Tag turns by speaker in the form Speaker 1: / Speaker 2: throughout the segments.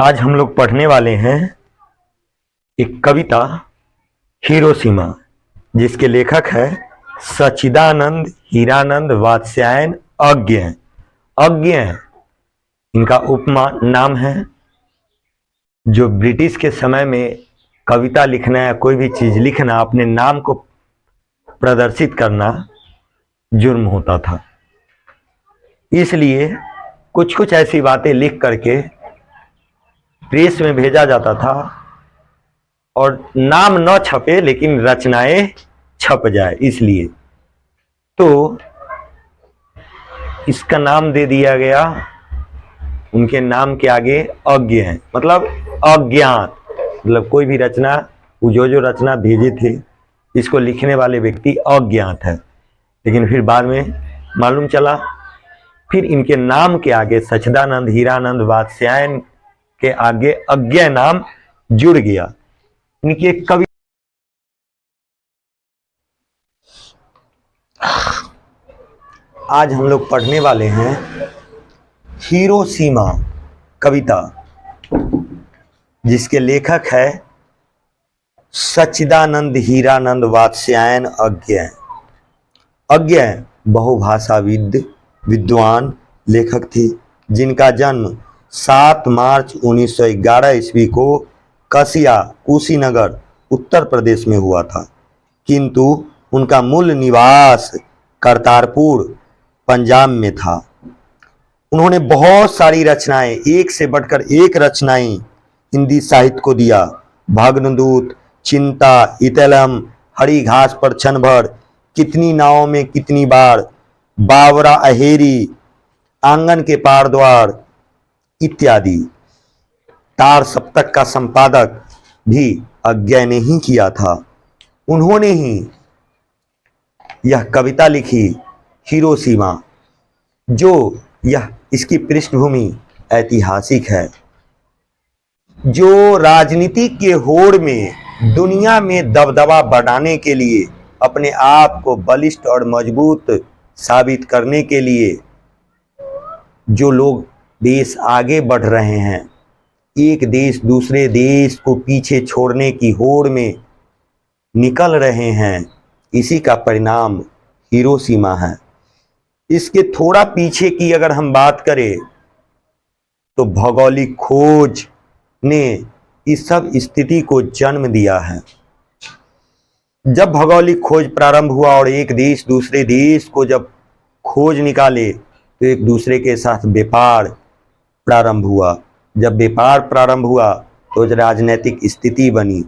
Speaker 1: आज हम लोग पढ़ने वाले हैं एक कविता हिरोशिमा, जिसके लेखक है सच्चिदानंद हीरानंद वात्स्यायन अज्ञ। अज्ञ इनका उपमा नाम है। जो ब्रिटिश के समय में कविता लिखना या कोई भी चीज लिखना, अपने नाम को प्रदर्शित करना जुर्म होता था। इसलिए कुछ कुछ ऐसी बातें लिख करके प्रेस में भेजा जाता था और नाम न छपे लेकिन रचनाएं छप जाए, इसलिए तो इसका नाम दे दिया गया। उनके नाम के आगे अज्ञ है, मतलब अज्ञात, मतलब कोई भी रचना, जो रचना भेजे थे इसको लिखने वाले व्यक्ति अज्ञात है। लेकिन फिर बाद में मालूम चला, फिर इनके नाम के आगे सच्चिदानंद हीरानंद वात्स्यायन के आगे अज्ञ नाम जुड़ गया। इनकी एक कवि आज हम लोग पढ़ने वाले हैं हिरोशिमा कविता, जिसके लेखक है सच्चिदानंद हीरानंद वात्स्यायन अज्ञ। अज्ञ बहुभाषाविद विद्वान लेखक थी, जिनका जन्म 7 मार्च 1911 ईस्वी को कसिया कुशीनगर उत्तर प्रदेश में हुआ था, किंतु उनका मूल निवास करतारपुर पंजाब में था। उन्होंने बहुत सारी रचनाएं, एक से बढ़कर एक रचनाएं हिंदी साहित्य को दिया। भग्नदूत, चिंता, इतलम, हरी घास पर क्षण भर, कितनी नावों में कितनी बार, बावरा अहेरी, आंगन के पार द्वार इत्यादि। तार सप्तक का संपादक भी अज्ञ ने ही किया था। उन्होंने ही यह कविता लिखी हिरोशिमा, जो इसकी पृष्ठभूमि ऐतिहासिक है। जो राजनीति के होड़ में दुनिया में दबदबा बढ़ाने के लिए, अपने आप को बलिष्ठ और मजबूत साबित करने के लिए जो लोग देश आगे बढ़ रहे हैं, एक देश दूसरे देश को पीछे छोड़ने की होड़ में निकल रहे हैं, इसी का परिणाम हिरोशिमा है। इसके थोड़ा पीछे की अगर हम बात करें तो भौगोलिक खोज ने इस सब स्थिति को जन्म दिया है। जब भौगोलिक खोज प्रारंभ हुआ और एक देश दूसरे देश को जब खोज निकाले, तो एक दूसरे के साथ व्यापार प्रारंभ हुआ। जब व्यापार प्रारंभ हुआ तो राजनीतिक स्थिति बनी।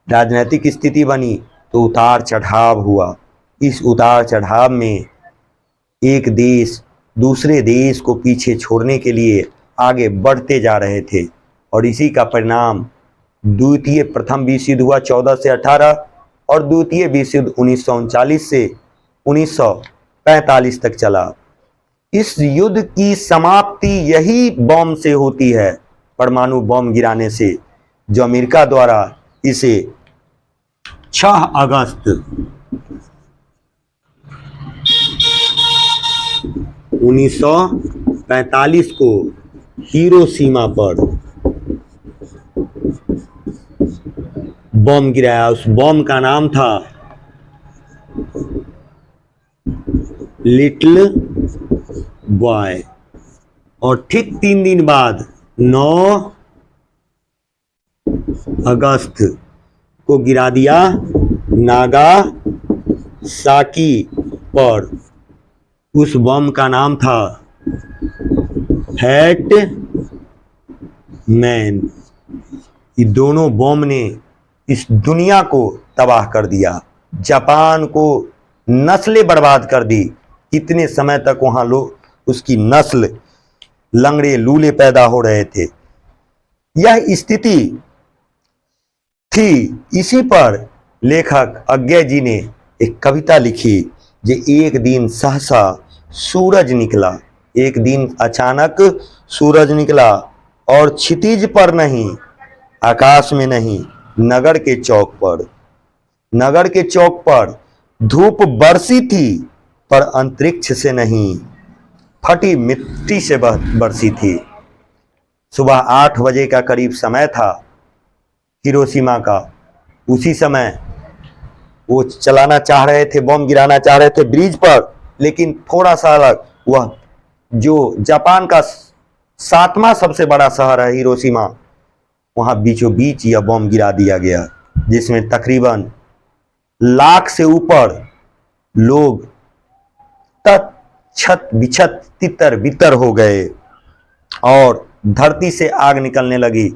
Speaker 1: राजनीतिक स्थिति बनी तो उतार चढ़ाव हुआ। इस उतार चढ़ाव में एक देश दूसरे देश को पीछे छोड़ने के लिए आगे बढ़ते जा रहे थे, और इसी का परिणाम प्रथम विश्व युद्ध हुआ 14 से 18 और द्वितीय विश्व युद्ध 1939 से 1945 तक चला। इस युद्ध की समाप्ति यही बम से होती है, परमाणु बम गिराने से, जो अमेरिका द्वारा इसे 6 अगस्त 1945 को हिरोशिमा पर बम गिराया। उस बम का नाम था लिटिल बॉय। और ठीक 3 दिन बाद 9 अगस्त को गिरा दिया नागासाकी पर। उस बम का नाम था फैट मैन। ये दोनों बम ने इस दुनिया को तबाह कर दिया, जापान को नस्लें बर्बाद कर दी। इतने समय तक वहाँ लोग उसकी नस्ल लंगड़े लूले पैदा हो रहे थे। यह स्थिति थी। इसी पर लेखक अज्ञ जी ने एक कविता लिखी, जो एक दिन सहसा सूरज निकला। एक दिन अचानक सूरज निकला और क्षितिज पर नहीं, आकाश में नहीं, नगर के चौक पर। नगर के चौक पर धूप बरसी थी, पर अंतरिक्ष से नहीं, फटी मिट्टी से बरसी थी। सुबह 8 बजे का करीब समय था हिरोशिमा का। उसी समय वो चलाना चाह रहे थे, बम गिराना चाह रहे थे ब्रिज पर, लेकिन थोड़ा सा अलग, वह जो जापान का 7वां सबसे बड़ा शहर है हिरोशिमा, वहां बीचों बीच यह बम गिरा दिया गया, जिसमें तकरीबन लाख से ऊपर लोग छत बिछत तितर बितर हो गए और धरती से आग निकलने लगी।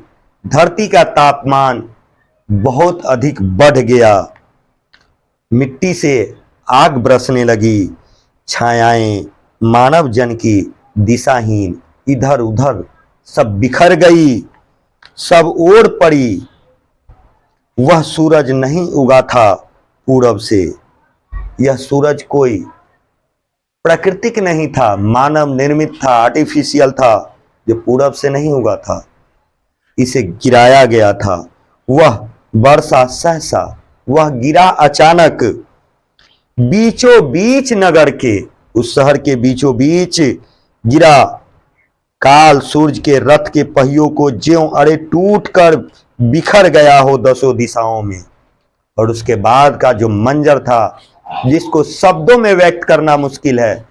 Speaker 1: धरती का तापमान बहुत अधिक बढ़ गया, मिट्टी से आग बरसने लगी, छायाएं मानव जन की दिशाहीन इधर उधर सब बिखर गई, सब ओर पड़ी। वह सूरज नहीं उगा था पूरब से, यह सूरज कोई प्राकृतिक नहीं था, मानव निर्मित था, आर्टिफिशियल था, जो पूरब से नहीं उगा था, इसे गिराया गया था। वह वर्षा सहसा, वह गिरा अचानक बीचों बीच नगर के, उस शहर के बीचों बीच गिरा। काल सूरज के रथ के पहियों को ज्यों अरे टूट कर बिखर गया हो दसों दिशाओं में। और उसके बाद का जो मंजर था, जिसको शब्दों में व्यक्त करना मुश्किल है,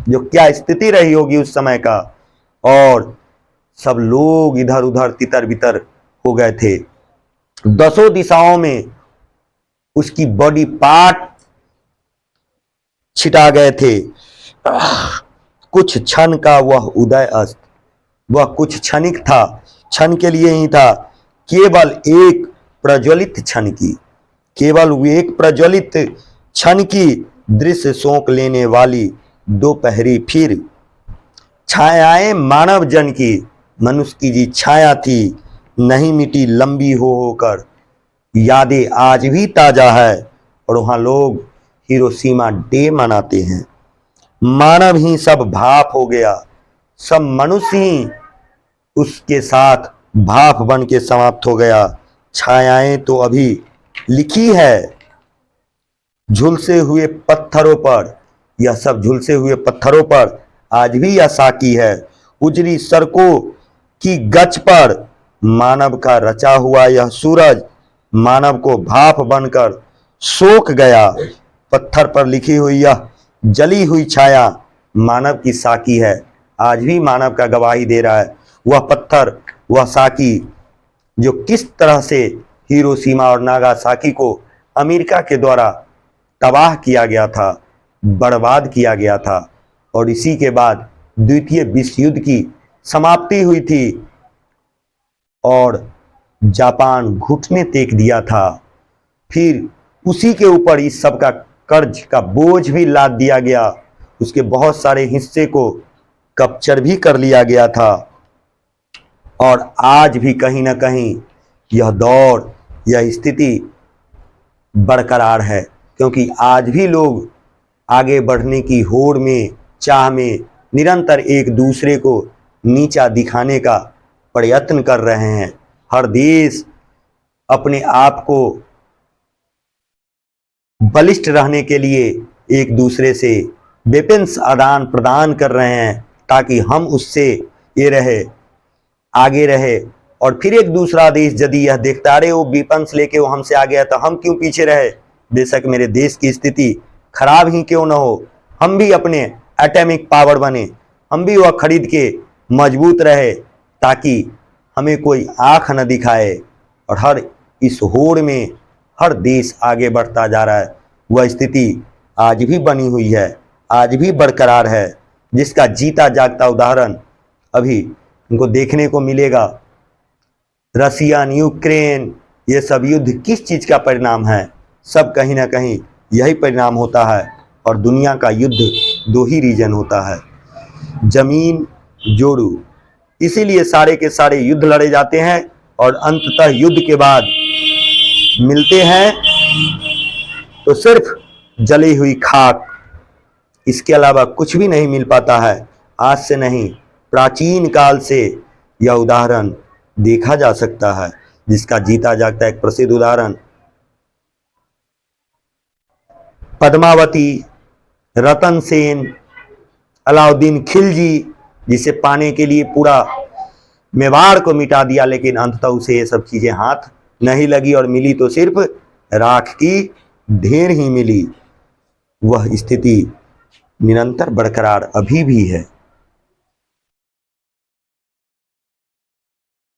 Speaker 1: जो क्या स्थिति रही होगी उस समय का, और सब लोग इधर उधर तितर बितर हो गए थे। दसों दिशाओं में उसकी बॉडी पार्ट छिटा गए थे। कुछ क्षण का वह उदय अस्त, वह कुछ क्षणिक था, क्षण के लिए ही था, केवल एक प्रज्वलित क्षण की, केवल एक प्रज्वलित क्षण की दृश्य सोख लेने वाली दोपहरी फिर। छायाएं मानव जन की, मनुष्य की जी छाया थी, नहीं मिटी लंबी हो होकर, यादें आज भी ताजा है। और वहां लोग हिरोशिमा डे मनाते हैं। मानव ही सब भाप हो गया, सब मनुष्य ही उसके साथ भाप बन के समाप्त हो गया। छायाएं तो अभी लिखी है झुलसे हुए पत्थरों पर, यह सब झुलसे हुए पत्थरों पर आज भी यह साकी है। उजली सड़कों की गच पर मानव का रचा हुआ यह सूरज मानव को भाप बनकर सोख गया। पत्थर पर लिखी हुई यह जली हुई छाया मानव की साकी है, आज भी मानव का गवाही दे रहा है। वह पत्थर, वह साकी, जो किस तरह से हिरोशिमा और नागासाकी को अमेरिका के द्वारा तबाह किया गया था, बर्बाद किया गया था, और इसी के बाद द्वितीय विश्व युद्ध की समाप्ति हुई थी और जापान घुटने टेक दिया था। फिर उसी के ऊपर इस सब का कर्ज का बोझ भी लाद दिया गया, उसके बहुत सारे हिस्से को कैप्चर भी कर लिया गया था। और आज भी कहीं ना कहीं यह दौर, यह स्थिति बरकरार है, क्योंकि आज भी लोग आगे बढ़ने की होड़ में, चाह में निरंतर एक दूसरे को नीचा दिखाने का प्रयत्न कर रहे हैं। हर देश अपने आप को बलिष्ठ रहने के लिए एक दूसरे से वेपन्स आदान प्रदान कर रहे हैं, ताकि हम उससे ये रहे, आगे रहे। और फिर एक दूसरा देश यदि यह देखता रहे वो वेपन्स लेके वो हमसे आगे है, तो हम क्यों पीछे रहे। बेशक मेरे देश की स्थिति खराब ही क्यों ना हो, हम भी अपने एटॉमिक पावर बने, हम भी वह खरीद के मजबूत रहे, ताकि हमें कोई आंख न दिखाए। और हर इस होड़ में हर देश आगे बढ़ता जा रहा है। वह स्थिति आज भी बनी हुई है, आज भी बरकरार है, जिसका जीता जागता उदाहरण अभी इनको देखने को मिलेगा। रशियन, यूक्रेन, ये सब युद्ध किस चीज़ का परिणाम है? सब कहीं ना कहीं यही परिणाम होता है। और दुनिया का युद्ध दो ही रीजन होता है, जमीन जोड़ू। इसीलिए सारे के सारे युद्ध लड़े जाते हैं और अंततः युद्ध के बाद मिलते हैं तो सिर्फ जली हुई खाक, इसके अलावा कुछ भी नहीं मिल पाता है। आज से नहीं, प्राचीन काल से यह उदाहरण देखा जा सकता है, जिसका जीता जागता एक प्रसिद्ध उदाहरण पद्मावती, रतन सेन, अलाउद्दीन खिलजी, जिसे पाने के लिए पूरा मेवाड़ को मिटा दिया, लेकिन अंततः उसे ये सब चीजें हाथ नहीं लगी और मिली तो सिर्फ राख की ढेर ही मिली। वह स्थिति निरंतर बरकरार अभी भी है।